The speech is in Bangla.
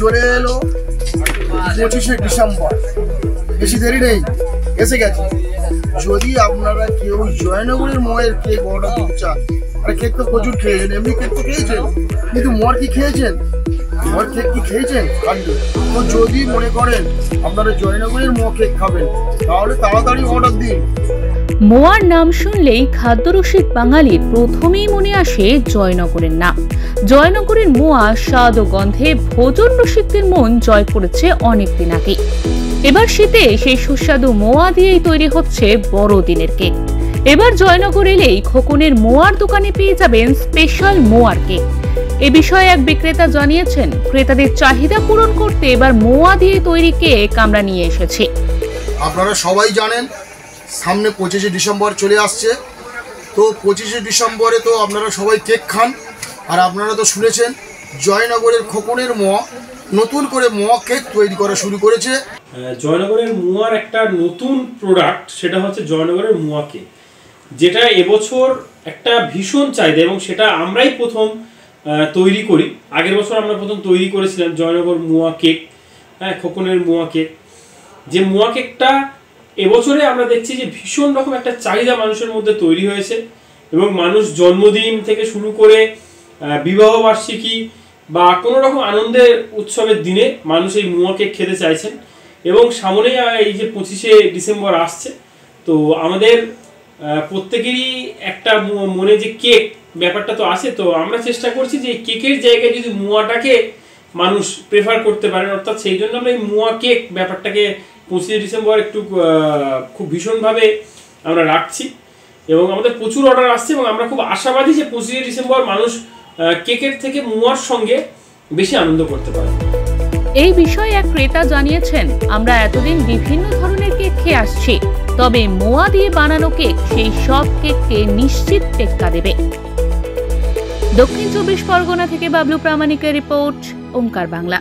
চলে এলো 25শে ডিসেম্বর, বেশি দেরি নেই, এসে গেছে। যদি আপনারা কেউ জয়নগরের মোয়ের কেক অর্ডার দিতে চান, আর কেক তো প্রচুর খেয়েছেন, এমনি কেক তো খেয়েছেন, কিন্তু মোয়ার কি খেয়েছেন? মোয়ার কেক কি খেয়েছেন? তো যদি মনে করেন আপনারা জয়নগরের মোয়া কেক খাবেন, তাহলে তাড়াতাড়ি অর্ডার দিন। মোয়ার নাম শুনলেই খাদ্যরসিক বাঙালির প্রথমেই মনে আসে জয়নগরের নাম। জয়নগরের মোয়া স্বাদ ও গন্ধে ভোজন রসিকদের মন জয় করেছে অনেকদিন আগে। এবার শীতে সেই সুস্বাদু মোয়া দিয়েই তৈরি হচ্ছে বড়দিনের কেক। এবার জয়নগর এলেই খোকনের মোয়ার দোকানে পেয়ে যাবেন স্পেশাল মোয়ার কেক। এ বিষয়ে এক বিক্রেতা জানিয়েছেন, ক্রেতাদের চাহিদা পূরণ করতে এবার মোয়া দিয়ে তৈরি কেক আমরা নিয়ে এসেছি। আপনারা সবাই জানেন সামনে 25শে ডিসেম্বর চলে আসছে। তো 25শে ডিসেম্বরে তো আপনারা সবাই কেক খান, আর আপনারা তো শুনেছেন জয়নগরের খোকনের মোয়া নতুন করে মোয়া কেক তৈরি করা শুরু করেছে। জয়নগরের মোয়ার একটা নতুন প্রোডাক্ট, সেটা হচ্ছে জয়নগরের মোয়া কেক, যেটা এবছর একটা ভীষণ চাহিদা, এবং সেটা আমরাই প্রথম তৈরি করি। আগের বছর আমরা প্রথম তৈরি করেছিলাম জয়নগর মোয়া কেক, হ্যাঁ, খোকনের মোয়া কেক। যে মোয়া কেকটা এবছরে আমরা দেখছি যে ভীষণ রকম একটা চাহিদা মানুষের মধ্যে তৈরি হয়েছে, এবং মানুষ জন্মদিন থেকে শুরু করে বিবাহ বার্ষিকী বা কোনো রকম আনন্দের উৎসবের দিনে মানুষ এই মোয়া কেক খেতে চাইছেন। এবং সামনেই এই যে 25শে ডিসেম্বর আসছে, তো আমাদের প্রত্যেকেরই একটা মনে যে কেক ব্যাপারটা তো আছে, তো আমরা চেষ্টা করছি যে কেকের জায়গায় যদি মোয়াটাকে মানুষ প্রেফার করতে পারেন, অর্থাৎ সেই জন্য আমরা এই মোয়া কেক ব্যাপারটাকে 25শে ডিসেম্বর একটু খুব ভীষণভাবে আমরা রাখছি, এবং আমাদের প্রচুর অর্ডার আসছে, এবং আমরা খুব আশাবাদী যে 25শে ডিসেম্বর মানুষ কেকের থেকে মোয়ার সঙ্গে বেশি আনন্দ করতে পারে। এই বিষয়ে এক ক্রেতা জানিয়েছেন, আমরা এতদিন বিভিন্ন ধরনের কেক খেয়ে আসছি, তবে মোয়া দিয়ে বানানো কেক সেই সব কেককে নিশ্চিত টেক্কা দেবে। দক্ষিণ 24 পরগনা থেকে বাবলু প্রামাণিকের রিপোর্ট, ওঙ্কার বাংলা।